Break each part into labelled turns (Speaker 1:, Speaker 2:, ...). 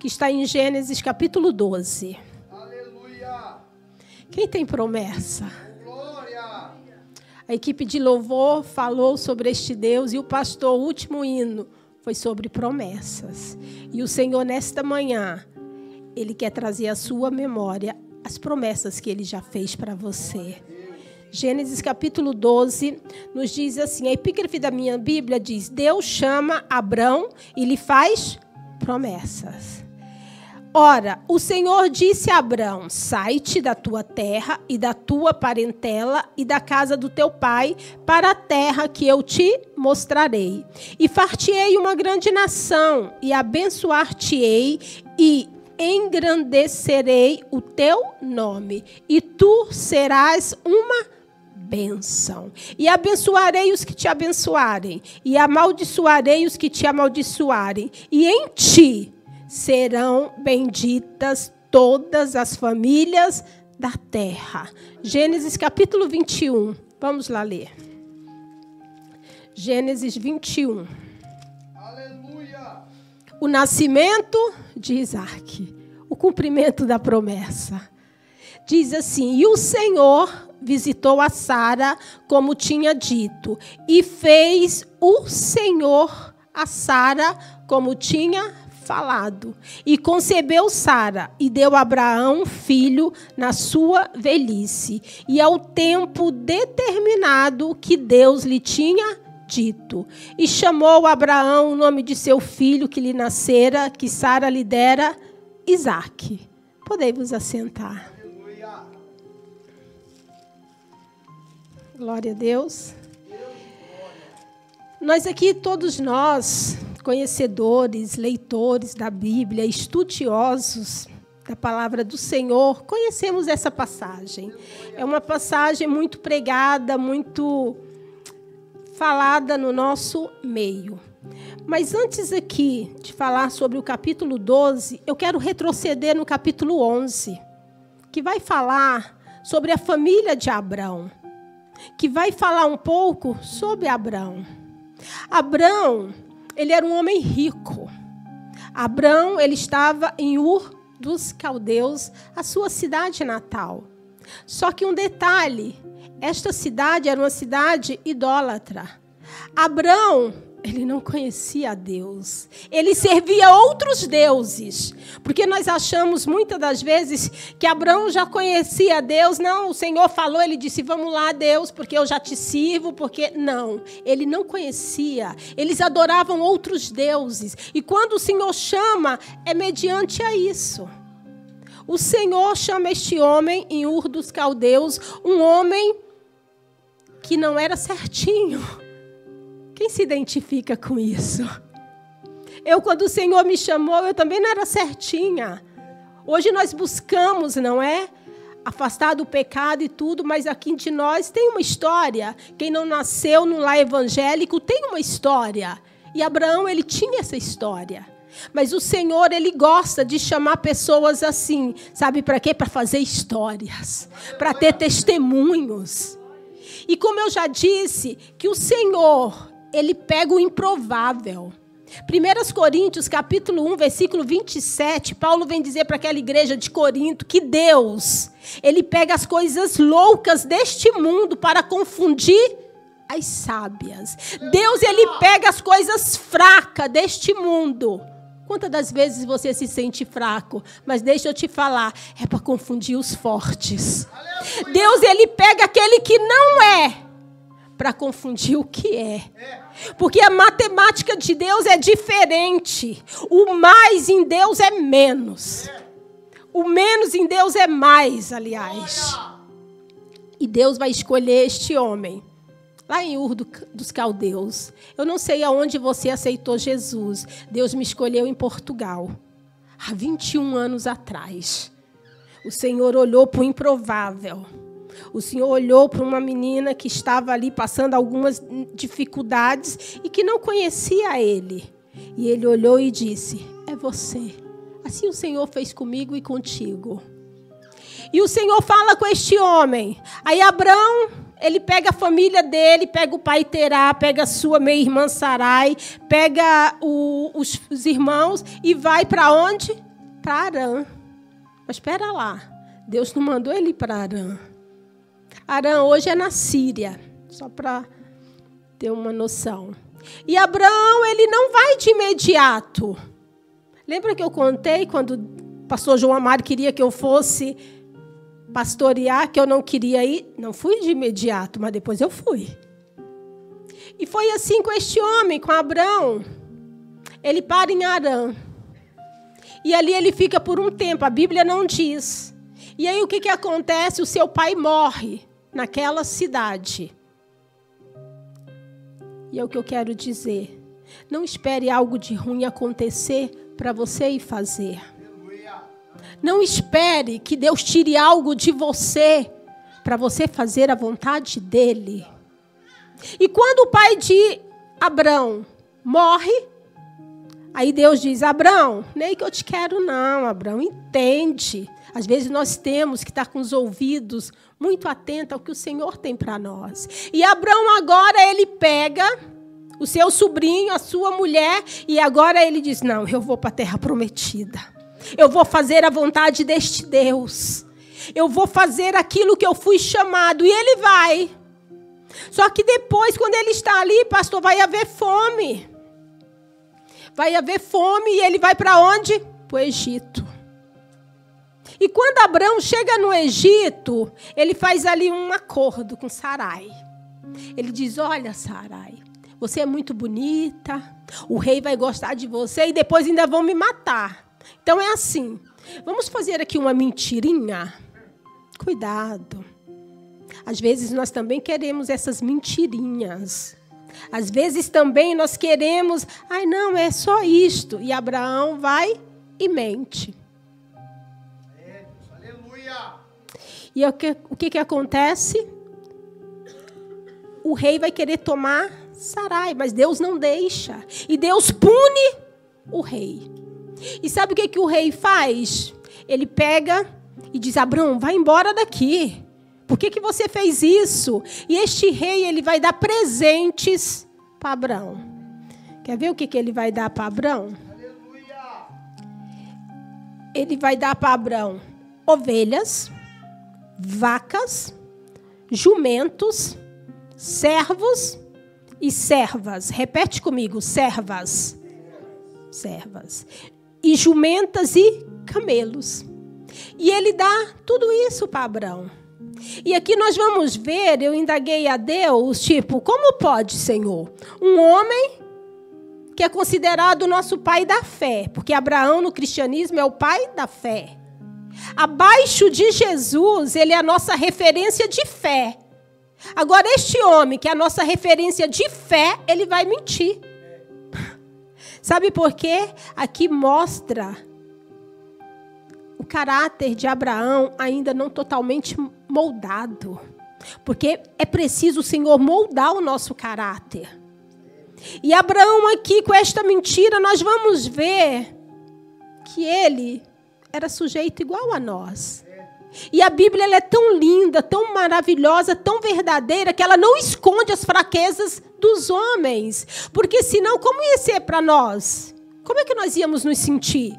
Speaker 1: que está em Gênesis capítulo 12.
Speaker 2: Aleluia.
Speaker 1: Quem tem promessa?
Speaker 2: Glória.
Speaker 1: A equipe de louvor falou sobre este Deus e o pastor, o último hino, foi sobre promessas. E o Senhor, nesta manhã, Ele quer trazer à sua memória as promessas que Ele já fez para você. Gênesis capítulo 12 nos diz assim, a epígrafe da minha Bíblia diz, Deus chama Abrão e lhe faz promessas. Ora, o Senhor disse a Abrão, sai-te da tua terra e da tua parentela e da casa do teu pai para a terra que eu te mostrarei. E far-te-ei uma grande nação e abençoar-te-ei e engrandecerei o teu nome. E tu serás uma bênção. E abençoarei os que te abençoarem e amaldiçoarei os que te amaldiçoarem. E em ti serão benditas todas as famílias da terra. Gênesis capítulo 21. Vamos lá ler. Gênesis 21.
Speaker 2: Aleluia.
Speaker 1: O nascimento de Isaac. O cumprimento da promessa. Diz assim, e o Senhor visitou a Sara como tinha dito. E fez o Senhor a Sara como tinha falado. E concebeu Sara e deu a Abraão um filho na sua velhice. E ao tempo determinado que Deus lhe tinha dito. E chamou Abraão o nome de seu filho que lhe nascera, que Sara lhe dera, Isaque. Podei-vos assentar.
Speaker 2: Aleluia.
Speaker 1: Glória a Deus. Nós aqui, todos nós, conhecedores, leitores da Bíblia, estudiosos da palavra do Senhor, conhecemos essa passagem. É uma passagem muito pregada, muito falada no nosso meio. Mas antes aqui de falar sobre o capítulo 12, eu quero retroceder no capítulo 11, que vai falar sobre a família de Abrão, que vai falar um pouco sobre Abrão. Abrão, ele era um homem rico. Abrão, ele estava em Ur dos Caldeus, a sua cidade natal. Só que um detalhe, esta cidade era uma cidade idólatra. Abrão, ele não conhecia a Deus. Ele servia outros deuses. Porque nós achamos muitas das vezes que Abrão já conhecia a Deus. Não, o Senhor falou, ele disse, vamos lá, Deus, porque eu já te sirvo, porque... Não, ele não conhecia. Eles adoravam outros deuses. E quando o Senhor chama, é mediante a isso. O Senhor chama este homem em Ur dos Caldeus, um homem que não era certinho. Quem se identifica com isso? Eu, quando o Senhor me chamou, eu também não era certinha. Hoje nós buscamos, não é? Afastar do pecado e tudo, mas aqui de nós tem uma história. Quem não nasceu num lar evangélico tem uma história. E Abraão, ele tinha essa história. Mas o Senhor, ele gosta de chamar pessoas assim. Sabe para quê? Para fazer histórias. Para ter testemunhos. E como eu já disse, que o Senhor... Ele pega o improvável. 1 Coríntios, capítulo 1, versículo 27, Paulo vem dizer para aquela igreja de Corinto que Deus, ele pega as coisas loucas deste mundo para confundir as sábias. Deus, ele pega as coisas fracas deste mundo. Quantas das vezes você se sente fraco? Mas deixa eu te falar, é para confundir os fortes. Deus, ele pega aquele que não é, para confundir o que é. Porque a matemática de Deus é diferente. O mais em Deus é menos. O menos em Deus é mais, aliás. E Deus vai escolher este homem, lá em Ur dos Caldeus. Eu não sei aonde você aceitou Jesus. Deus me escolheu em Portugal, há 21 anos atrás. O Senhor olhou para o improvável. O Senhor olhou para uma menina que estava ali passando algumas dificuldades e que não conhecia Ele. E Ele olhou e disse, é você. Assim o Senhor fez comigo e contigo. E o Senhor fala com este homem. Aí Abrão, ele pega a família dele, pega o pai Terá, pega a sua meia-irmã Sarai, pega os irmãos e vai para onde? para Harã. Mas espera lá, Deus não mandou ele ir para Harã. Harã hoje é na Síria, só para ter uma noção. E Abraão, ele não vai de imediato. Lembra que eu contei quando o pastor João Amaro queria que eu fosse pastorear, que eu não queria ir? Não fui de imediato, mas depois eu fui. E foi assim com este homem, com Abraão. Ele para em Harã. E ali ele fica por um tempo, a Bíblia não diz. E aí o que acontece? O seu pai morre naquela cidade. E é o que eu quero dizer. Não espere algo de ruim acontecer para você ir fazer. Não espere que Deus tire algo de você para você fazer a vontade dele. E quando o pai de Abrão morre, aí Deus diz: Abrão, nem que eu te quero não, Abrão, entende. Às vezes nós temos que estar com os ouvidos muito atentos ao que o Senhor tem para nós. E Abrão agora ele pega o seu sobrinho, a sua mulher, e agora ele diz: não, eu vou para a terra prometida. Eu vou fazer a vontade deste Deus. Eu vou fazer aquilo que eu fui chamado. E ele vai. Só que depois, quando ele está ali, pastor, vai haver fome. Vai haver fome e ele vai para onde? Para o Egito. E quando Abrão chega no Egito, ele faz ali um acordo com Sarai. Ele diz: olha, Sarai, você é muito bonita, o rei vai gostar de você e depois ainda vão me matar. Então é assim, vamos fazer aqui uma mentirinha? Cuidado. Às vezes nós também queremos essas mentirinhas. Às vezes também nós queremos, ai não, é só isto. E Abraão vai e mente.
Speaker 2: Aleluia!
Speaker 1: E o que acontece? O rei vai querer tomar Sarai, mas Deus não deixa. E Deus pune o rei. E sabe o que o rei faz? Ele pega e diz: Abrão, vai embora daqui. Por que você fez isso? E este rei, ele vai dar presentes para Abrão. Quer ver o que ele vai dar para Abrão?
Speaker 2: Aleluia!
Speaker 1: Ele vai dar para Abrão ovelhas, vacas, jumentos, servos e servas. Repete comigo: servas. Servas. E jumentas e camelos. E ele dá tudo isso para Abrão. E aqui nós vamos ver, eu indaguei a Deus, tipo, como pode, Senhor, um homem que é considerado o nosso pai da fé, porque Abraão no cristianismo é o pai da fé. Abaixo de Jesus, ele é a nossa referência de fé. Agora, este homem, que é a nossa referência de fé, ele vai mentir. Sabe por quê? Aqui mostra o caráter de Abraão ainda não totalmente moldado. Porque é preciso o Senhor moldar o nosso caráter. E Abraão aqui, com esta mentira, nós vamos ver que ele era sujeito igual a nós. E a Bíblia ela é tão linda, tão maravilhosa, tão verdadeira, que ela não esconde as fraquezas dos homens. Porque senão, como ia ser para nós? Como é que nós íamos nos sentir?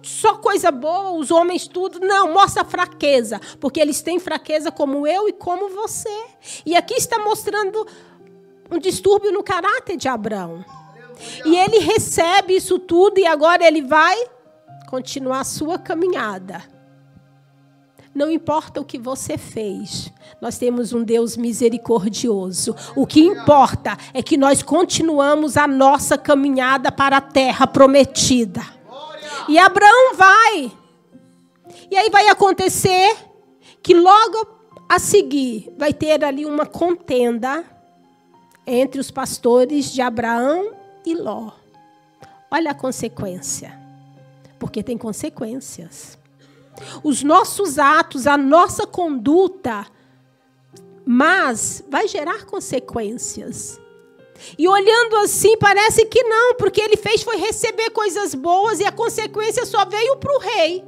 Speaker 1: Só coisa boa, os homens tudo. Não, mostra fraqueza. Porque eles têm fraqueza como eu e como você. E aqui está mostrando um distúrbio no caráter de Abraão. E ele recebe isso tudo e agora ele vai continuar a sua caminhada. Não importa o que você fez, nós temos um Deus misericordioso. O que importa é que nós continuamos a nossa caminhada para a terra prometida. E Abraão vai. E aí vai acontecer que logo a seguir vai ter ali uma contenda entre os pastores de Abraão e Ló. Olha a consequência. Porque tem consequências. Os nossos atos, a nossa conduta, mas vai gerar consequências. E olhando assim, parece que não, porque ele fez foi receber coisas boas e a consequência só veio para o rei.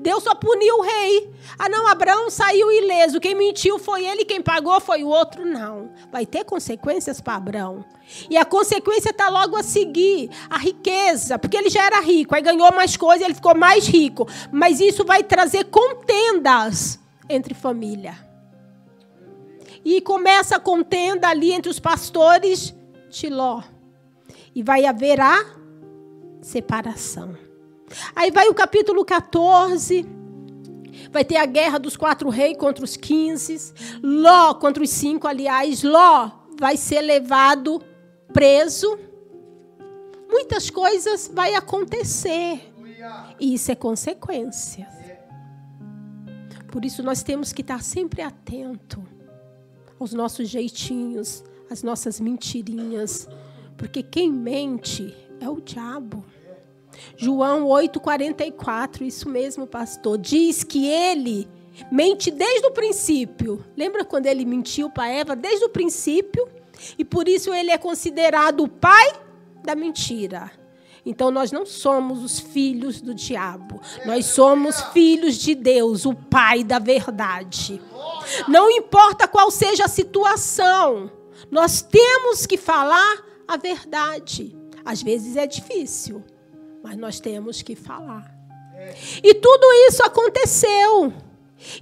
Speaker 1: Deus só puniu o rei. Ah, não, Abraão saiu ileso. Quem mentiu foi ele, quem pagou foi o outro. Não. Vai ter consequências para Abraão. E a consequência está logo a seguir. A riqueza, porque ele já era rico. Aí ganhou mais coisas, ele ficou mais rico. Mas isso vai trazer contendas entre família. E começa a contenda ali entre os pastores de Ló. E vai haver a separação. Aí vai o capítulo 14. Vai ter a guerra dos 4 reis contra os 15. Ló contra os 5, aliás. Ló vai ser levado preso. Muitas coisas vai acontecer. E isso é consequência. Por isso nós temos que estar sempre atento aos nossos jeitinhos, às nossas mentirinhas. Porque quem mente é o diabo. João 8,44, isso mesmo, pastor. Diz que ele mente desde o princípio. Lembra quando ele mentiu para Eva? Desde o princípio. E por isso ele é considerado o pai da mentira. Então nós não somos os filhos do diabo. Nós somos filhos de Deus, o pai da verdade. Não importa qual seja a situação, nós temos que falar a verdade. Às vezes é difícil, mas nós temos que falar. E tudo isso aconteceu.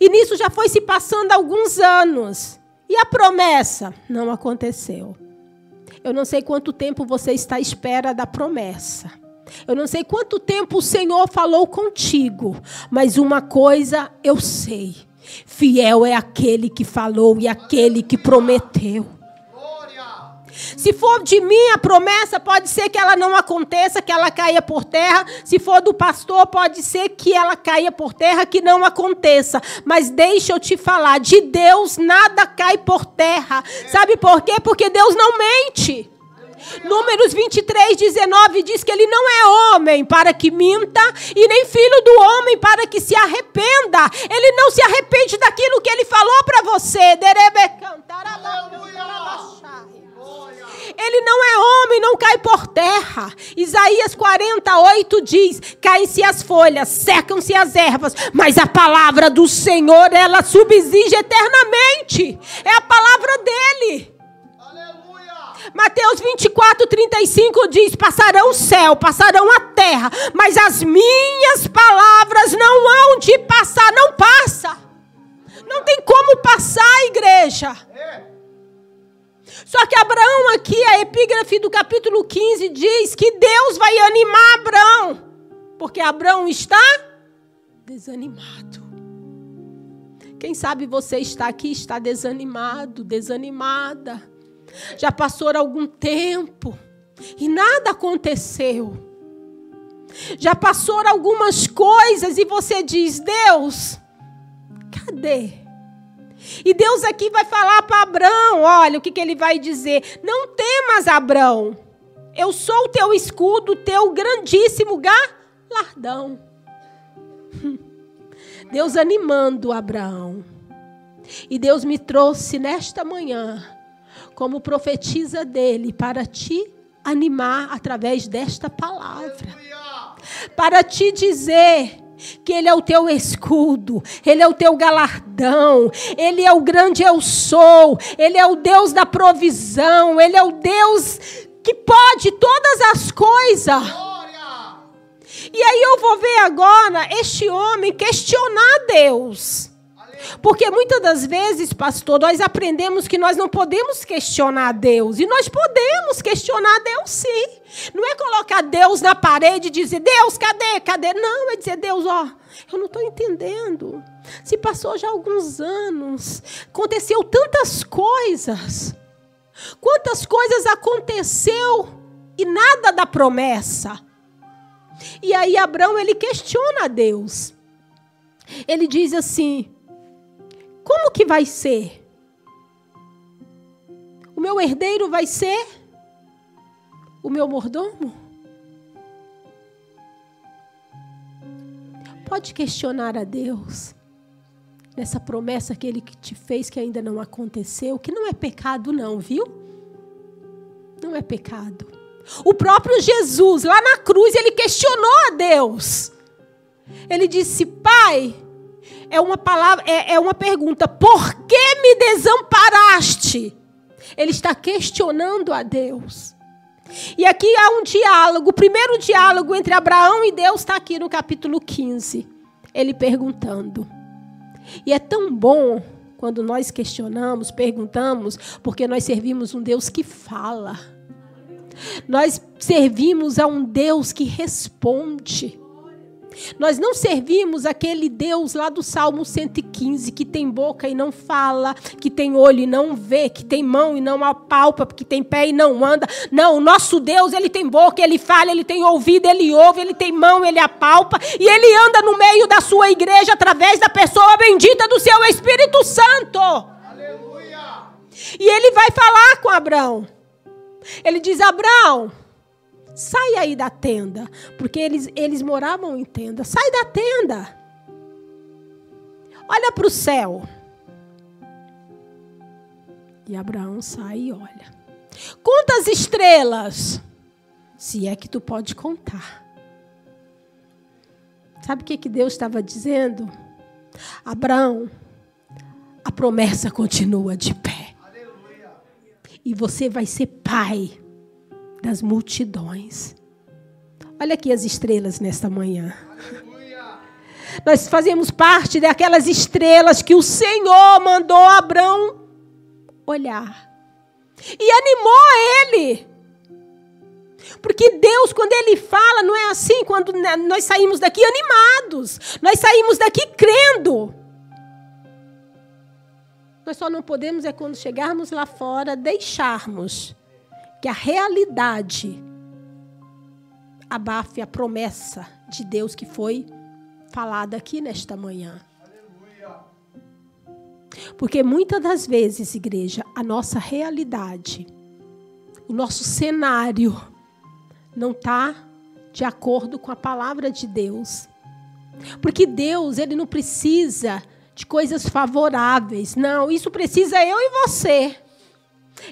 Speaker 1: E nisso já foi se passando alguns anos. E a promessa não aconteceu. Eu não sei quanto tempo você está à espera da promessa. Eu não sei quanto tempo o Senhor falou contigo. Mas uma coisa eu sei. Fiel é aquele que falou e aquele que prometeu. Se for de mim a promessa, pode ser que ela não aconteça, que ela caia por terra. Se for do pastor, pode ser que ela caia por terra, que não aconteça. Mas deixa eu te falar, de Deus nada cai por terra. Sabe por quê? Porque Deus não mente. Números 23:19 diz que ele não é homem para que minta e nem filho do homem para que se arrependa. Ele não se arrepende daquilo que ele falou para você. Ele não é homem, não cai por terra. Isaías 48 diz: caem-se as folhas, secam-se as ervas, mas a palavra do Senhor, ela subsiste eternamente. É a palavra dele. Mateus 24:35 diz: passarão o céu, passarão a terra, mas as minhas palavras não hão de passar. Não passa. Não tem como passar, igreja. Só que Abraão aqui, a epígrafe do capítulo 15 diz que Deus vai animar Abraão. Porque Abraão está desanimado. Quem sabe você está aqui, está desanimado, desanimada. Já passou algum tempo e nada aconteceu. Já passou algumas coisas e você diz: Deus, cadê? E Deus aqui vai falar para Abraão, olha o que ele vai dizer. Não temas, Abraão. Eu sou o teu escudo, teu grandíssimo galardão. Deus animando Abraão. E Deus me trouxe nesta manhã como profetisa dele para te animar através desta palavra. Para te dizer que ele é o teu escudo, ele é o teu galardão, ele é o grande eu sou, ele é o Deus da provisão, ele é o Deus que pode todas as coisas. E aí eu vou ver agora este homem questionar Deus. Porque muitas das vezes, pastor, nós aprendemos que nós não podemos questionar Deus. E nós podemos questionar Deus, sim. Não é colocar Deus na parede e dizer: Deus, cadê? Cadê? Não, é dizer: Deus, ó, eu não estou entendendo. Se passou já alguns anos, aconteceu tantas coisas. Quantas coisas aconteceu e nada da promessa. E aí Abraão, ele questiona a Deus. Ele diz assim: como que vai ser? O meu herdeiro vai ser o meu mordomo? Pode questionar a Deus nessa promessa que Ele te fez que ainda não aconteceu, que não é pecado não, viu? Não é pecado. O próprio Jesus, lá na cruz, Ele questionou a Deus. Ele disse: Pai, é uma pergunta, por que me desamparaste? Ele está questionando a Deus. E aqui há um diálogo, o primeiro diálogo entre Abraão e Deus está aqui no capítulo 15. Ele perguntando. E é tão bom quando nós questionamos, perguntamos, porque nós servimos um Deus que fala. Nós servimos a um Deus que responde. Nós não servimos aquele Deus lá do Salmo 115, que tem boca e não fala, que tem olho e não vê, que tem mão e não apalpa, que tem pé e não anda. Não, o nosso Deus, ele tem boca, ele fala, ele tem ouvido, ele ouve, ele tem mão, ele apalpa, e ele anda no meio da sua igreja através da pessoa bendita do seu Espírito Santo.
Speaker 2: Aleluia!
Speaker 1: E ele vai falar com Abraão. Ele diz: Abraão, sai aí da tenda, porque eles moravam em tenda. Sai da tenda. Olha para o céu. E Abraão sai e olha. Conta as estrelas, se é que tu pode contar. Sabe o que Deus estava dizendo? Abraão, a promessa continua de pé.
Speaker 2: Aleluia!
Speaker 1: E você vai ser pai das multidões. Olha aqui as estrelas nesta manhã.
Speaker 2: Aleluia!
Speaker 1: Nós fazemos parte daquelas estrelas que o Senhor mandou Abraão olhar. E animou ele. Porque Deus, quando Ele fala, não é assim, quando nós saímos daqui animados. Nós saímos daqui crendo. Nós só não podemos é quando chegarmos lá fora, deixarmos que a realidade abafe a promessa de Deus que foi falada aqui nesta manhã.
Speaker 2: Aleluia!
Speaker 1: Porque muitas das vezes, igreja, a nossa realidade, o nosso cenário não está de acordo com a palavra de Deus. Porque Deus, Ele não precisa de coisas favoráveis. Não, isso precisa eu e você.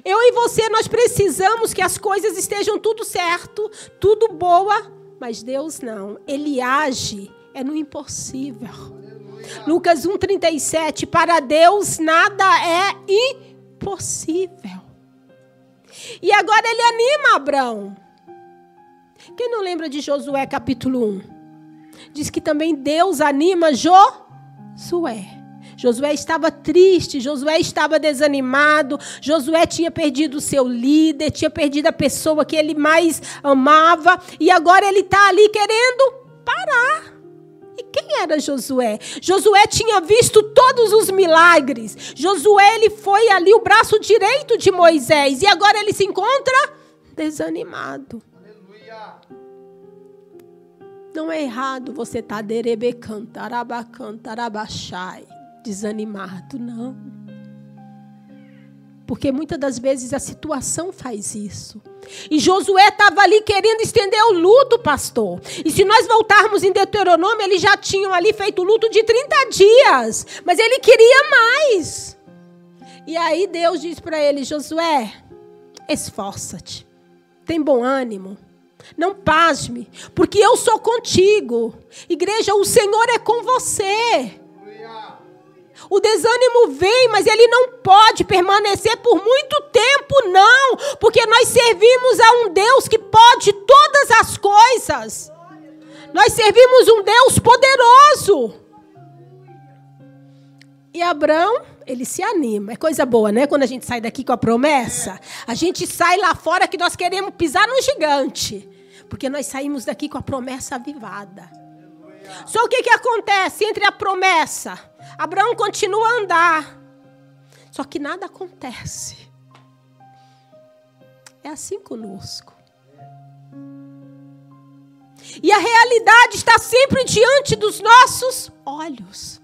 Speaker 1: Eu e você, nós precisamos que as coisas estejam tudo certo, tudo boa, mas Deus não. Ele age, é no impossível. Aleluia. Lucas 1,37, para Deus nada é impossível. E agora ele anima Abraão. Quem não lembra de Josué capítulo 1? Diz que também Deus anima Josué. Josué estava triste, Josué estava desanimado, Josué tinha perdido o seu líder, tinha perdido a pessoa que ele mais amava, e agora ele está ali querendo parar. E quem era Josué? Josué tinha visto todos os milagres. Josué, ele foi ali o braço direito de Moisés, e agora ele se encontra desanimado.
Speaker 2: Aleluia!
Speaker 1: Não é errado você estar derebecando, arabacando, arabachai, desanimado, não. Porque muitas das vezes a situação faz isso. E Josué estava ali querendo estender o luto, pastor. E se nós voltarmos em Deuteronômio, eles já tinham ali feito o luto de 30 dias. Mas ele queria mais. E aí Deus diz para ele: Josué, esforça-te. Tem bom ânimo. Não pasme, porque eu sou contigo. Igreja, o Senhor é com você. O desânimo vem, mas ele não pode permanecer por muito tempo, não. Porque nós servimos a um Deus que pode todas as coisas. Nós servimos um Deus poderoso. E Abraão, ele se anima. É coisa boa, né? Quando a gente sai daqui com a promessa. A gente sai lá fora que nós queremos pisar no gigante. Porque nós saímos daqui com a promessa avivada. Só o que acontece entre a promessa? Abraão continua a andar. Só que nada acontece. É assim conosco. E a realidade está sempre diante dos nossos olhos.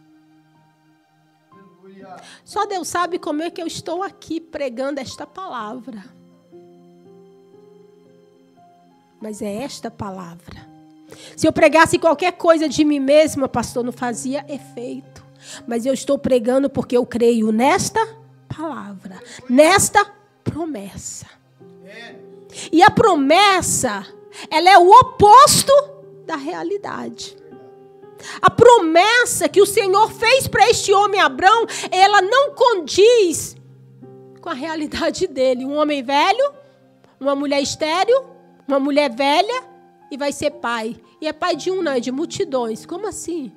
Speaker 1: Só Deus sabe como é que eu estou aqui pregando esta palavra. Mas é esta palavra. Se eu pregasse qualquer coisa de mim mesma, pastor, não fazia efeito. Mas eu estou pregando porque eu creio nesta palavra, nesta promessa. E a promessa, ela é o oposto da realidade. A promessa que o Senhor fez para este homem Abrão, ela não condiz com a realidade dele. Um homem velho, uma mulher estéril, uma mulher velha e vai ser pai. E é pai de um, não, é de multidões. Como assim?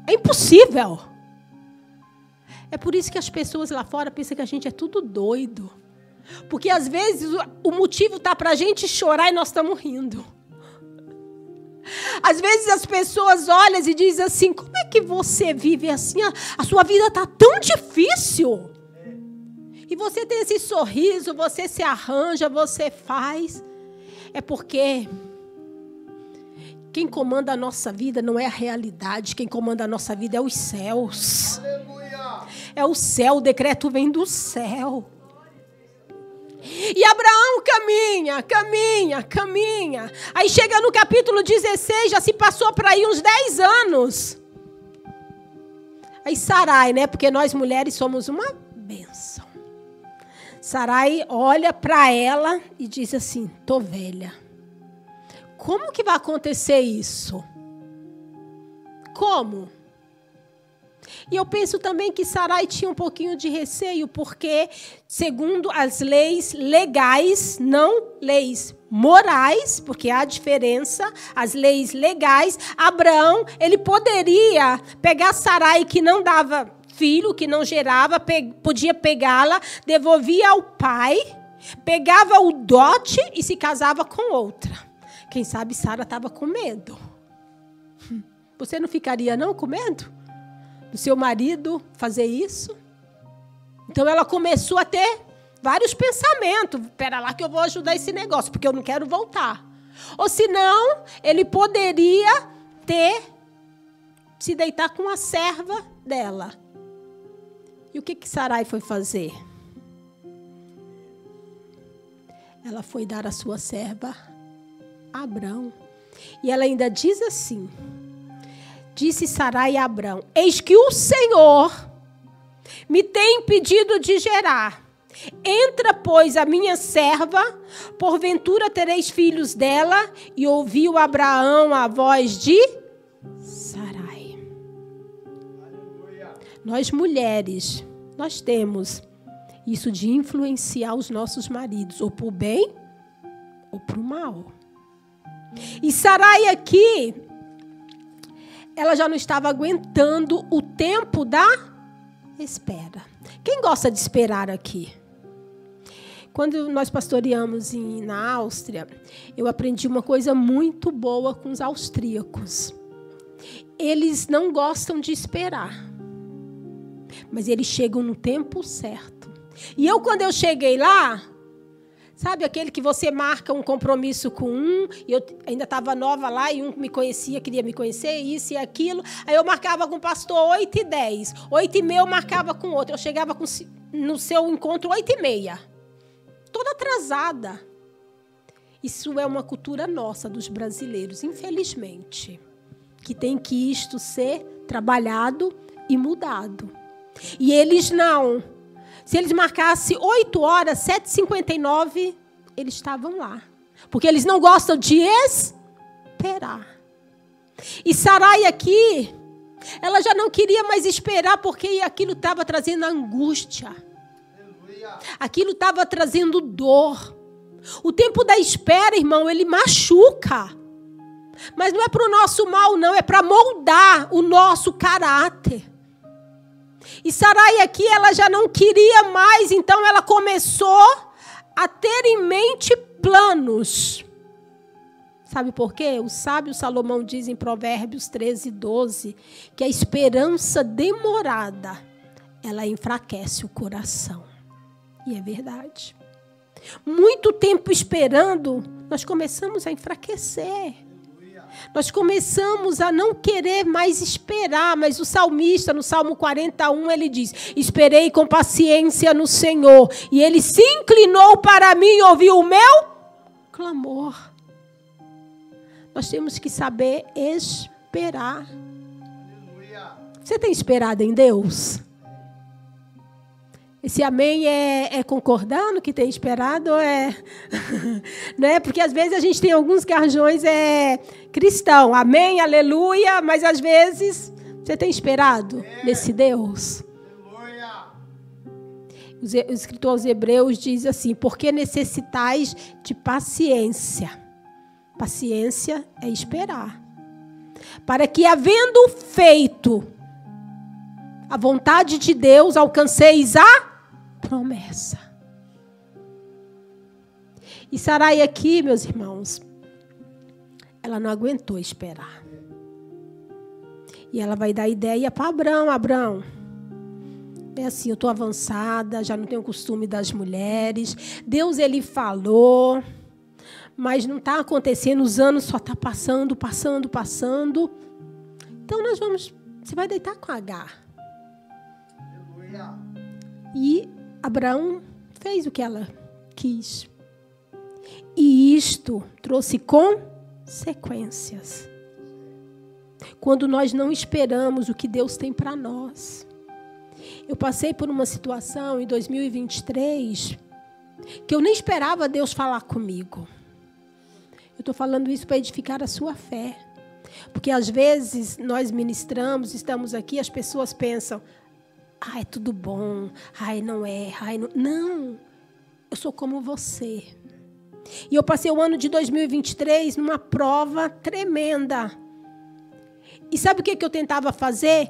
Speaker 1: É impossível. É por isso que as pessoas lá fora pensam que a gente é tudo doido. Porque às vezes o motivo está para a gente chorar e nós estamos rindo. Às vezes as pessoas olham e dizem assim, como é que você vive assim? A sua vida está tão difícil. E você tem esse sorriso, você se arranja, você faz. É porque quem comanda a nossa vida não é a realidade. Quem comanda a nossa vida é os céus.
Speaker 2: Aleluia.
Speaker 1: É o céu, o decreto vem do céu. E Abraão caminha. Aí chega no capítulo 16, já se passou para aí uns 10 anos. Aí Sarai, né? Porque nós mulheres somos uma bênção. Sarai olha para ela e diz assim, tô velha. Como que vai acontecer isso? Como? E eu penso também que Sarai tinha um pouquinho de receio, porque, segundo as leis legais, não leis morais, porque há diferença, as leis legais, Abraão, ele poderia pegar Sarai, que não dava filho, que não gerava, podia pegá-la, devolvia ao pai, pegava o dote e se casava com outra. Quem sabe Sara estava com medo. Você não ficaria não com medo? Do seu marido fazer isso? Então ela começou a ter vários pensamentos. Espera lá que eu vou ajudar esse negócio, porque eu não quero voltar. Ou senão, ele poderia se deitar com a serva dela. E o que Sarai foi fazer? Ela foi dar a sua serva a Abrão. E ela ainda diz assim, disse Sarai a Abrão, eis que o Senhor me tem impedido de gerar. Entra, pois, a minha serva, porventura tereis filhos dela. E ouviu Abraão a voz de Sarai.
Speaker 2: Aleluia.
Speaker 1: Nós mulheres, nós temos isso de influenciar os nossos maridos, ou para o bem, ou para o mal. E Sarai aqui, ela já não estava aguentando o tempo da espera. Quem gosta de esperar aqui? Quando nós pastoreamos na Áustria, eu aprendi uma coisa muito boa com os austríacos. Eles não gostam de esperar, mas eles chegam no tempo certo. E quando eu cheguei lá, sabe aquele que você marca um compromisso com um, e eu ainda estava nova lá, e um me conhecia, queria me conhecer, isso e aquilo. Aí eu marcava com o pastor 8h10. 8h30 eu marcava com outro. Eu chegava no seu encontro 8h30. Toda atrasada. Isso é uma cultura nossa, dos brasileiros, infelizmente. Que tem que isto ser trabalhado e mudado. E eles não. Se eles marcassem 8 horas, 7h59, eles estavam lá. Porque eles não gostam de esperar. E Sarai aqui, ela já não queria mais esperar, porque aquilo estava trazendo angústia.
Speaker 2: Aleluia.
Speaker 1: Aquilo estava trazendo dor. O tempo da espera, irmão, ele machuca. Mas não é para o nosso mal, não. É para moldar o nosso caráter. E Sarai aqui, ela já não queria mais, então ela começou a ter em mente planos. Sabe por quê? O sábio Salomão diz em Provérbios 13:12, que a esperança demorada, ela enfraquece o coração. E é verdade. Muito tempo esperando, nós começamos a enfraquecer. Nós começamos a não querer mais esperar, mas o salmista, no Salmo 41, ele diz, esperei com paciência no Senhor, e Ele se inclinou para mim e ouviu o meu clamor. Nós temos que saber esperar.
Speaker 2: Aleluia.
Speaker 1: Você tem esperado em Deus? Esse amém é concordando que tem esperado ou é... né? Porque às vezes a gente tem alguns garjões cristão. Amém, aleluia. Mas às vezes você tem esperado nesse Deus. O escritor aos Hebreus diz assim: porque necessitais de paciência. Paciência é esperar. Para que, havendo feito a vontade de Deus, alcanceis a promessa. E Sarai aqui, meus irmãos, ela não aguentou esperar. E ela vai dar ideia para Abrão. Abrão, é assim, eu estou avançada, já não tenho costume das mulheres. Deus, ele falou, mas não está acontecendo, os anos só estão passando. Então você vai deitar com Agar. Aleluia. E Abraão fez o que ela quis. E isto trouxe consequências. Quando nós não esperamos o que Deus tem para nós. Eu passei por uma situação em 2023 que eu nem esperava Deus falar comigo. Eu estou falando isso para edificar a sua fé. Porque às vezes nós ministramos, estamos aqui, as pessoas pensam, é tudo bom, não é, não. Não, eu sou como você. E eu passei o ano de 2023 numa prova tremenda. E sabe o que eu tentava fazer?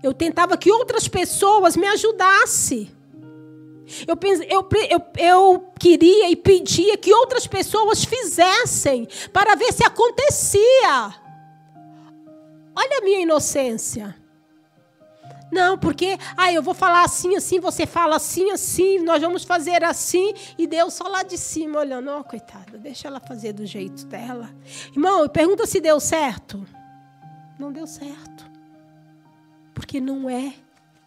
Speaker 1: Eu tentava que outras pessoas me ajudassem. Eu queria e pedia que outras pessoas fizessem para ver se acontecia. Olha a minha inocência. Não, porque eu vou falar assim, assim, você fala assim, assim, nós vamos fazer assim, e Deus só lá de cima olhando, coitada, deixa ela fazer do jeito dela. Irmão, pergunta se deu certo. Não deu certo. Porque não é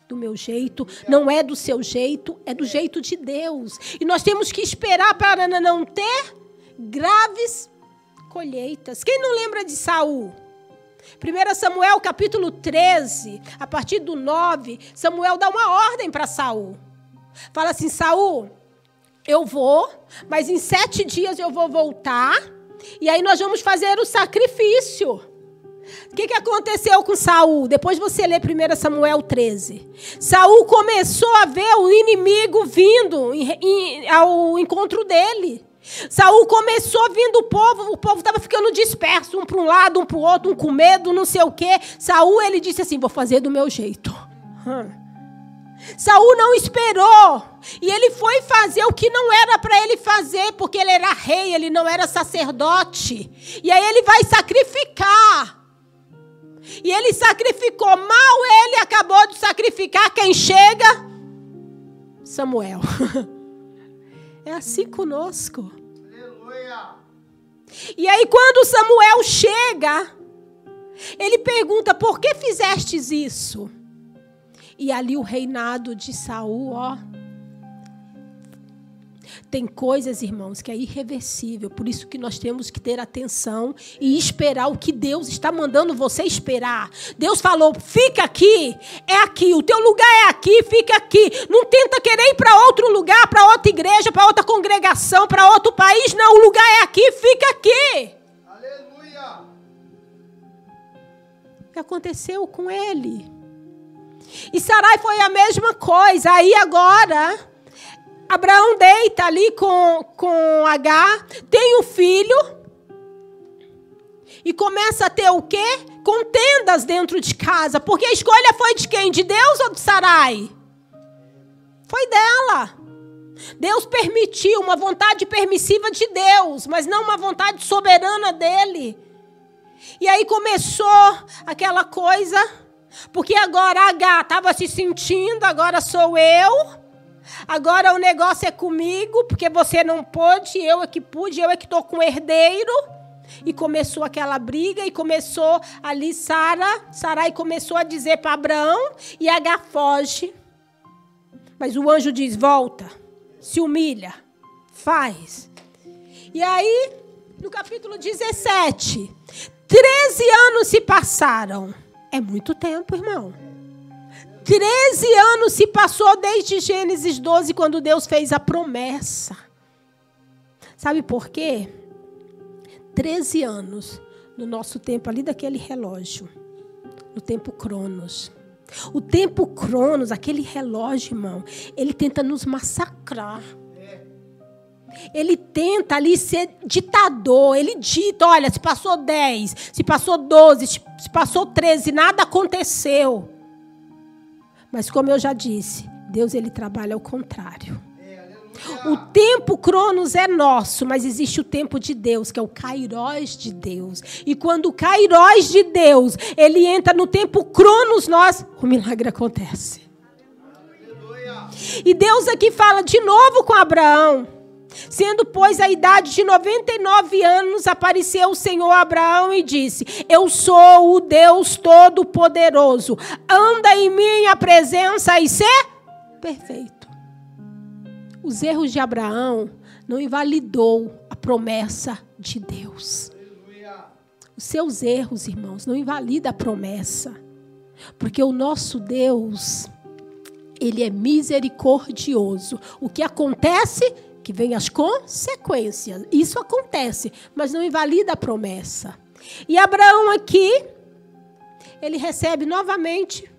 Speaker 1: do meu jeito, não é do seu jeito, é do jeito de Deus. E nós temos que esperar para não ter graves colheitas. Quem não lembra de Saul? 1 Samuel capítulo 13, a partir do 9, Samuel dá uma ordem para Saul. Fala assim: Saul, eu vou, mas em 7 dias eu vou voltar, e aí nós vamos fazer o sacrifício. O que aconteceu com Saul? Depois você lê 1 Samuel 13. Saul começou a ver o inimigo vindo ao encontro dele. Saul começou vindo o povo estava ficando disperso, um para um lado, um para o outro, um com medo, não sei o quê. Saul, ele disse assim: vou fazer do meu jeito. Saul não esperou, e ele foi fazer o que não era para ele fazer, porque ele era rei, ele não era sacerdote. E aí ele vai sacrificar. E ele sacrificou, mal ele acabou de sacrificar, quem chega? Samuel. É assim conosco. Aleluia. E aí quando Samuel chega, ele pergunta: por que fizestes isso? E ali o reinado de Saul, tem coisas, irmãos, que é irreversível. Por isso que nós temos que ter atenção e esperar o que Deus está mandando você esperar. Deus falou: fica aqui, é aqui, o teu lugar é aqui, fica aqui. Não tenta querer ir para outro lugar, para outra igreja, para outra congregação, para outro país. Não, o lugar é aqui, fica aqui. Aleluia. O que aconteceu com ele? E Sarai foi a mesma coisa. Aí agora Abraão deita ali com Agar, tem um filho, e começa a ter o quê? Contendas dentro de casa, porque a escolha foi de quem? De Deus ou de Sarai? Foi dela. Deus permitiu, uma vontade permissiva de Deus, mas não uma vontade soberana dele. E aí começou aquela coisa, porque agora Agar estava se sentindo, agora sou eu. Agora o negócio é comigo, porque você não pôde, eu é que pude, eu é que estou com o herdeiro. E começou aquela briga, e começou ali Sarai começou a dizer para Abraão, e Agar foge. Mas o anjo diz: volta, se humilha, faz. E aí, no capítulo 17, 13 anos se passaram. É muito tempo, irmão. 13 anos se passou desde Gênesis 12, quando Deus fez a promessa. Sabe por quê? 13 anos no nosso tempo, ali daquele relógio. No tempo Cronos. O tempo Cronos, aquele relógio, irmão, ele tenta nos massacrar. Ele tenta ali ser ditador. Ele dita, olha, se passou 10, se passou 12, se passou 13, nada aconteceu. Mas como eu já disse, Deus ele trabalha ao contrário. O tempo Cronos é nosso, mas existe o tempo de Deus, que é o Kairós de Deus. E quando o Kairós de Deus, ele entra no tempo Cronos, o milagre acontece. E Deus aqui fala de novo com Abraão. Sendo, pois, a idade de 99 anos, apareceu o Senhor a Abraão e disse: eu sou o Deus Todo-Poderoso. Anda em minha presença e ser perfeito. Os erros de Abraão não invalidou a promessa de Deus. Os seus erros, irmãos, não invalidam a promessa. Porque o nosso Deus, ele é misericordioso. O que acontece? Que vem as consequências. Isso acontece, mas não invalida a promessa. E Abraão aqui, ele recebe novamente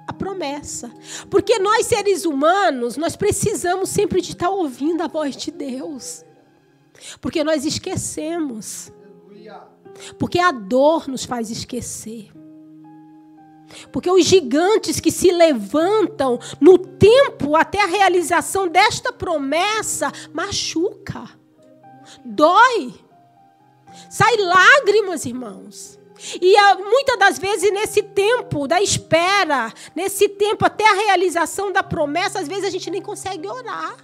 Speaker 1: a promessa. Porque nós, seres humanos, nós precisamos sempre de estar ouvindo a voz de Deus. Porque nós esquecemos. Porque a dor nos faz esquecer. Porque os gigantes que se levantam no tempo até a realização desta promessa machuca, dói, sai lágrimas, irmãos. E muitas das vezes nesse tempo da espera, nesse tempo até a realização da promessa, às vezes a gente nem consegue orar.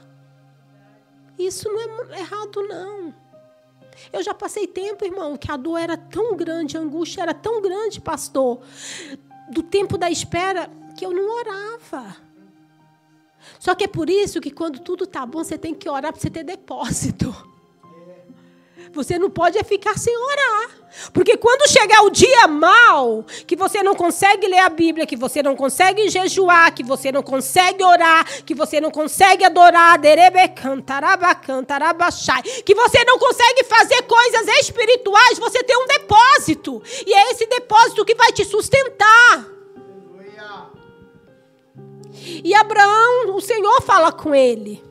Speaker 1: Isso não é errado, não. Eu já passei tempo, irmão, que a dor era tão grande, a angústia era tão grande, pastor, do tempo da espera, que eu não orava. Só que é por isso que quando tudo está bom, você tem que orar para você ter depósito. Você não pode ficar sem orar. Porque quando chegar o dia mau, que você não consegue ler a Bíblia, que você não consegue jejuar, que você não consegue orar, que você não consegue adorar, que você não consegue fazer coisas espirituais, você tem um depósito. E é esse depósito que vai te sustentar. E Abraão, o Senhor fala com ele.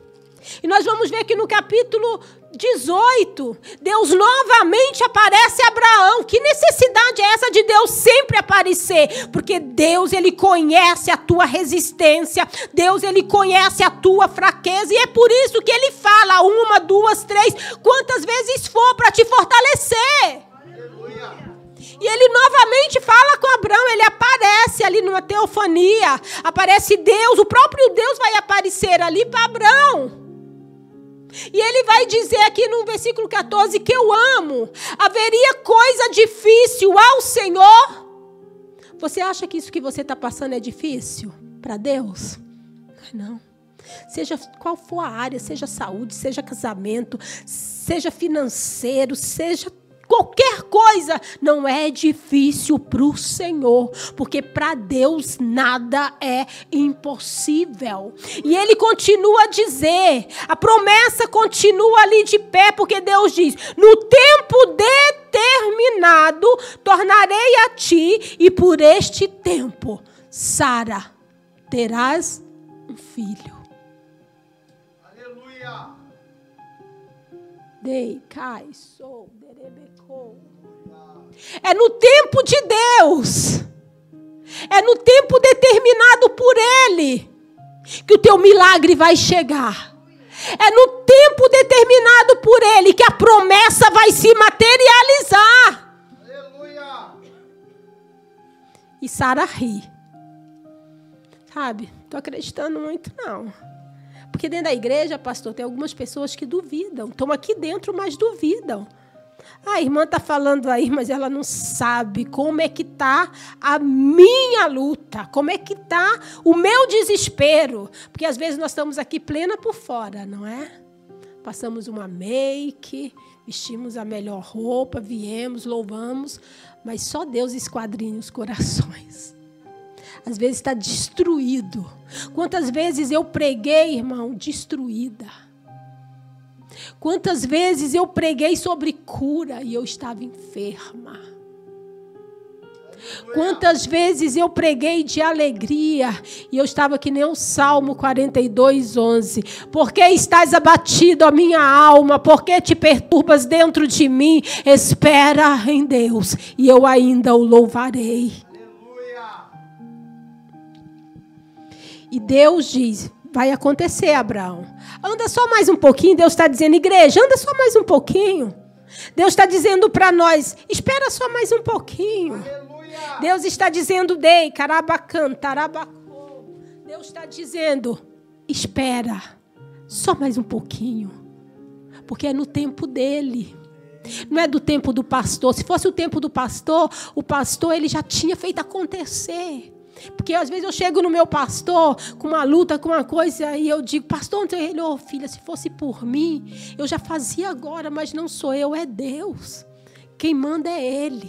Speaker 1: E nós vamos ver que no capítulo 18, Deus novamente aparece a Abraão. Que necessidade é essa de Deus sempre aparecer? Porque Deus, ele conhece a tua resistência. Deus, ele conhece a tua fraqueza. E é por isso que ele fala 1, 2, 3, quantas vezes for para te fortalecer. Aleluia. E ele novamente fala com Abraão, ele aparece ali numa teofania. Aparece Deus, o próprio Deus vai aparecer ali para Abraão. E ele vai dizer aqui no versículo 14 que eu amo. Haveria coisa difícil ao Senhor? Você acha que isso que você está passando é difícil para Deus? Não. Seja qual for a área, seja saúde, seja casamento, seja financeiro, seja qualquer coisa, não é difícil para o Senhor, porque para Deus nada é impossível. E ele continua a dizer, a promessa continua ali de pé, porque Deus diz: no tempo determinado tornarei a ti, e por este tempo, Sara, terás um filho.
Speaker 2: Aleluia.
Speaker 1: Dei, cai, sou. É no tempo de Deus, é no tempo determinado por Ele, que o teu milagre vai chegar. É no tempo determinado por Ele que a promessa vai se materializar.
Speaker 2: Aleluia.
Speaker 1: E Sara ri. Sabe, estou acreditando muito não. Porque dentro da igreja, pastor, tem algumas pessoas que duvidam. Estão aqui dentro, mas duvidam. A irmã está falando aí, mas ela não sabe como é que está a minha luta, como é que está o meu desespero. Porque às vezes nós estamos aqui plena por fora, não é? Passamos uma make, vestimos a melhor roupa, viemos, louvamos, mas só Deus esquadrinha os corações. Às vezes está destruído. Quantas vezes eu preguei, irmão, destruída. Quantas vezes eu preguei sobre cura e eu estava enferma. Quantas vezes eu preguei de alegria e eu estava que nem o Salmo 42:11. Por que estás abatido, a minha alma? Por que te perturbas dentro de mim? Espera em Deus e eu ainda o louvarei. E Deus diz, vai acontecer, Abraão. Anda só mais um pouquinho. Deus está dizendo, igreja, anda só mais um pouquinho. Deus está dizendo para nós, espera só mais um pouquinho. Aleluia. Deus está dizendo, dei, carabacan, tarabacô. Deus está dizendo, espera só mais um pouquinho. Porque é no tempo dele. Não é do tempo do pastor. Se fosse o tempo do pastor, o pastor ele já tinha feito acontecer. Porque às vezes eu chego no meu pastor com uma luta, com uma coisa, e eu digo, pastor, então ele, filha, se fosse por mim, eu já fazia agora, mas não sou eu, é Deus. Quem manda é Ele.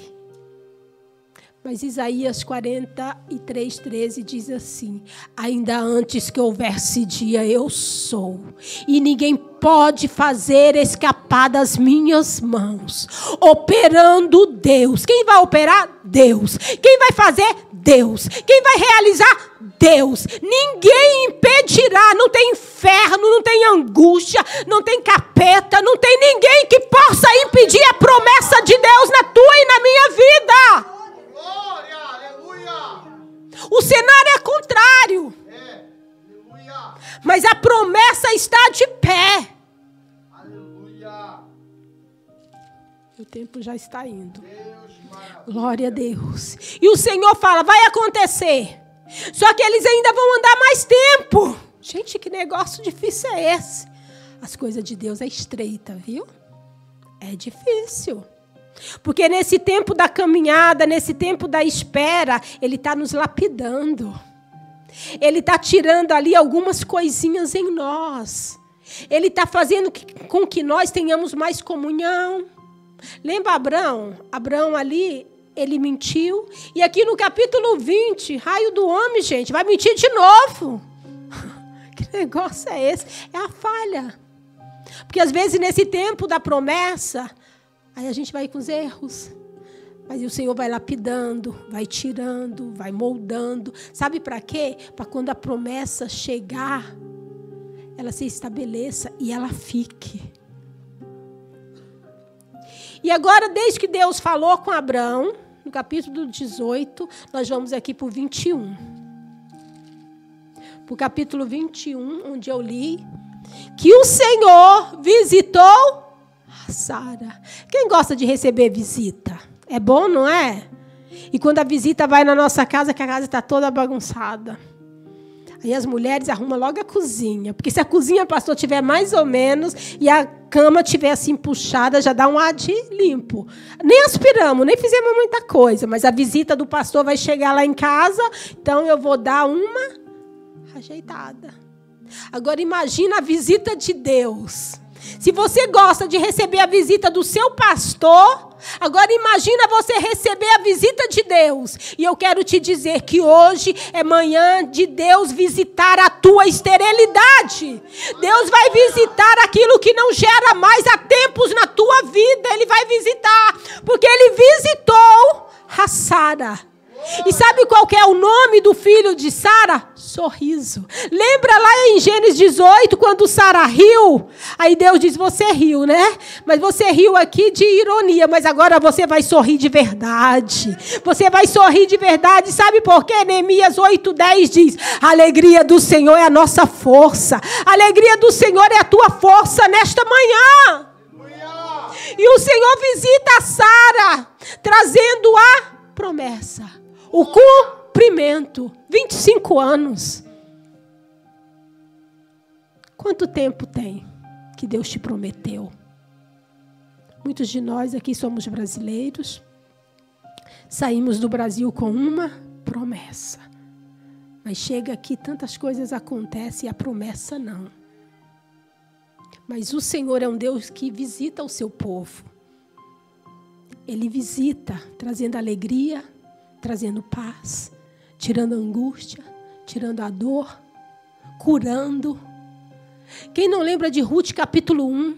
Speaker 1: Mas Isaías 43:13 diz assim, ainda antes que houvesse dia, eu sou, e ninguém pode fazer escapar das minhas mãos. Operando Deus. Quem vai operar? Deus. Quem vai fazer? Deus. Quem vai realizar? Deus. Ninguém impedirá. Não tem inferno, não tem angústia, não tem capeta, não tem ninguém que possa impedir a promessa de Deus na tua e na minha vida.
Speaker 2: Glória, aleluia.
Speaker 1: O cenário é contrário.
Speaker 2: Aleluia.
Speaker 1: Mas a promessa está de pé.
Speaker 2: Aleluia.
Speaker 1: O tempo já está indo.
Speaker 2: Deus maravilhoso.
Speaker 1: Glória a Deus. E o Senhor fala, vai acontecer. Só que eles ainda vão andar mais tempo. Gente, que negócio difícil é esse? As coisas de Deus é estreita, viu? É difícil. Porque nesse tempo da caminhada, nesse tempo da espera, Ele está nos lapidando. Ele está tirando ali algumas coisinhas em nós. Ele está fazendo com que nós tenhamos mais comunhão. Lembra Abraão? Abraão ali, ele mentiu. E aqui no capítulo 20, raio do homem, gente, vai mentir de novo. Que negócio é esse? É a falha. Porque às vezes nesse tempo da promessa, aí a gente vai com os erros. Mas o Senhor vai lapidando, vai tirando, vai moldando. Sabe para quê? Para quando a promessa chegar, ela se estabeleça e ela fique. E agora, desde que Deus falou com Abraão, no capítulo 18, nós vamos aqui para o 21. Para o capítulo 21, onde eu li que o Senhor visitou a Sara. Quem gosta de receber visita? É bom, não é? E quando a visita vai na nossa casa, que a casa está toda bagunçada. Aí as mulheres arrumam logo a cozinha. Porque se a cozinha, pastor, tiver mais ou menos e a cama tiver assim puxada, já dá um ar de limpo. Nem aspiramos, nem fizemos muita coisa. Mas a visita do pastor vai chegar lá em casa, então eu vou dar uma ajeitada. Agora imagina a visita de Deus. Se você gosta de receber a visita do seu pastor, agora imagina você receber a visita de Deus. E eu quero te dizer que hoje é manhã de Deus visitar a tua esterilidade. Deus vai visitar aquilo que não gera mais há tempos na tua vida. Ele vai visitar, porque Ele visitou a Sara. E sabe qual que é o nome do filho de Sara? Sorriso. Lembra lá em Gênesis 18, quando Sara riu? Aí Deus diz, você riu, né? Mas você riu aqui de ironia, mas agora você vai sorrir de verdade. Você vai sorrir de verdade. Sabe por quê? Neemias 8:10 diz, a alegria do Senhor é a nossa força. A alegria do Senhor é a tua força nesta manhã. E o Senhor visita a Sara, trazendo a promessa. O cumprimento. 25 anos. Quanto tempo tem que Deus te prometeu? Muitos de nós aqui somos brasileiros. Saímos do Brasil com uma promessa. Mas chega aqui, tantas coisas acontecem e a promessa não. Mas o Senhor é um Deus que visita o seu povo. Ele visita, trazendo alegria, trazendo paz, tirando a angústia, tirando a dor, curando. Quem não lembra de Ruth capítulo 1?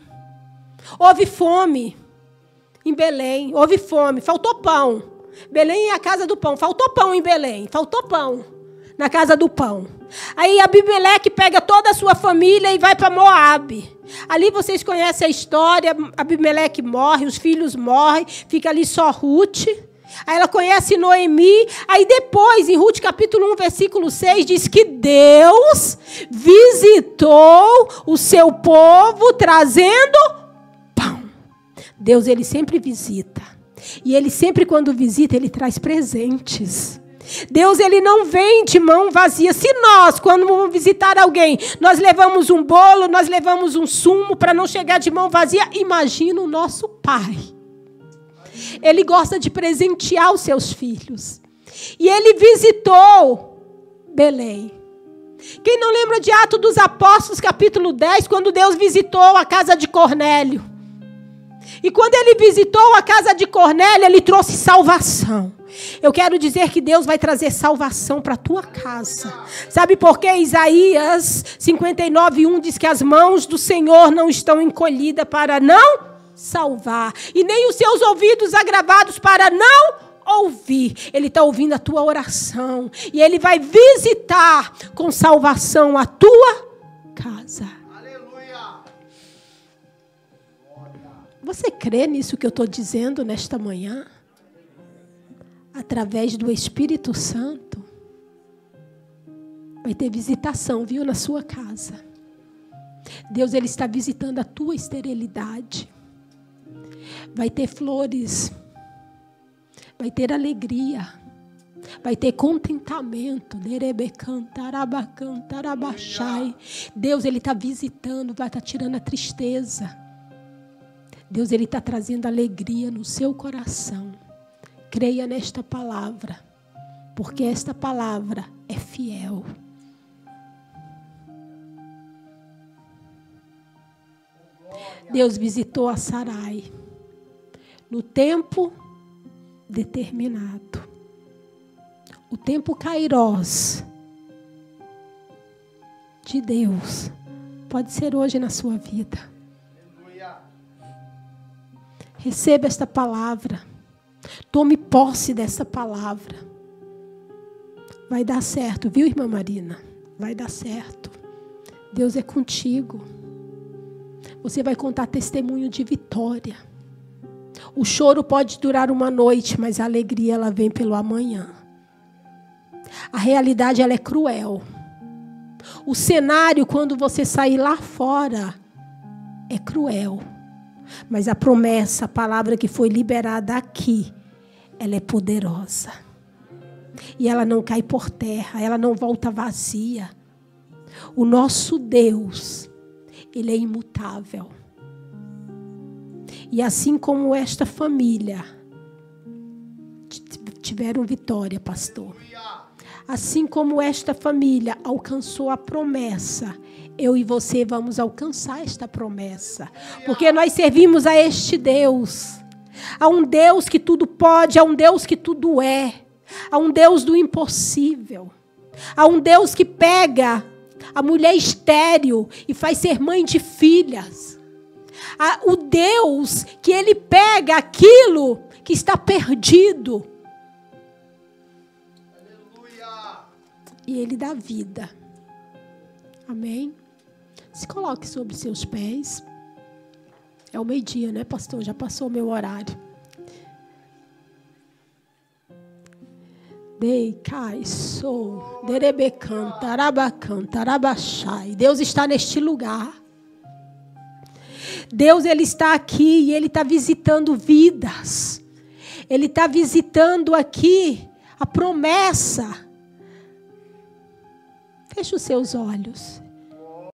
Speaker 1: Houve fome em Belém, houve fome, faltou pão. Belém é a casa do pão, faltou pão em Belém, faltou pão na casa do pão. Aí Abimeleque pega toda a sua família e vai para Moabe. Ali vocês conhecem a história, Abimeleque morre, os filhos morrem, fica ali só Ruth. Aí ela conhece Noemi. Aí depois, em Ruth capítulo 1, versículo 6, diz que Deus visitou o seu povo trazendo pão. Deus, ele sempre visita. E ele sempre, quando visita, ele traz presentes. Deus, ele não vem de mão vazia. Se nós, quando vamos visitar alguém, nós levamos um bolo, nós levamos um sumo para não chegar de mão vazia, imagina o nosso Pai. Ele gosta de presentear os seus filhos. E ele visitou Belém. Quem não lembra de Atos dos Apóstolos, capítulo 10, quando Deus visitou a casa de Cornélio? E quando ele visitou a casa de Cornélio, ele trouxe salvação. Eu quero dizer que Deus vai trazer salvação para a tua casa. Sabe por quê? Isaías 59:1 diz que as mãos do Senhor não estão encolhidas para não salvar, e nem os seus ouvidos agravados para não ouvir. Ele está ouvindo a tua oração, e ele vai visitar com salvação a tua casa.
Speaker 2: Aleluia.
Speaker 1: Você crê nisso que eu estou dizendo nesta manhã? Através do Espírito Santo, vai ter visitação, viu, na sua casa. Deus, ele está visitando a tua esterilidade. Vai ter flores, vai ter alegria, vai ter contentamento. Deus, ele está visitando, vai estar tirando a tristeza. Deus, ele está trazendo alegria no seu coração. Creia nesta palavra, porque esta palavra é fiel. Deus visitou a Sarai no tempo determinado. O tempo Kairós de Deus pode ser hoje na sua vida. Receba esta palavra. Tome posse dessa palavra. Vai dar certo, viu, irmã Marina? Vai dar certo. Deus é contigo. Você vai contar testemunho de vitória. O choro pode durar uma noite, mas a alegria, ela vem pelo amanhã. A realidade, ela é cruel. O cenário, quando você sair lá fora, é cruel. Mas a promessa, a palavra que foi liberada aqui, ela é poderosa. E ela não cai por terra, ela não volta vazia. O nosso Deus, ele é imutável. E assim como esta família tiveram vitória, pastor. Assim como esta família alcançou a promessa, eu e você vamos alcançar esta promessa. Porque nós servimos a este Deus. A um Deus que tudo pode, a um Deus que tudo é. A um Deus do impossível. A um Deus que pega a mulher estéril e faz ser mãe de filhas. O Deus que ele pega aquilo que está perdido.
Speaker 2: Aleluia.
Speaker 1: E ele dá vida. Amém? Se coloque sobre seus pés. É o meio-dia, né, pastor? Já passou o meu horário. Dei, cai, sou, derebecan, tarabacan, tarabachai. Deus está neste lugar. Deus, ele está aqui e ele está visitando vidas. Ele está visitando aqui a promessa. Feche os seus olhos.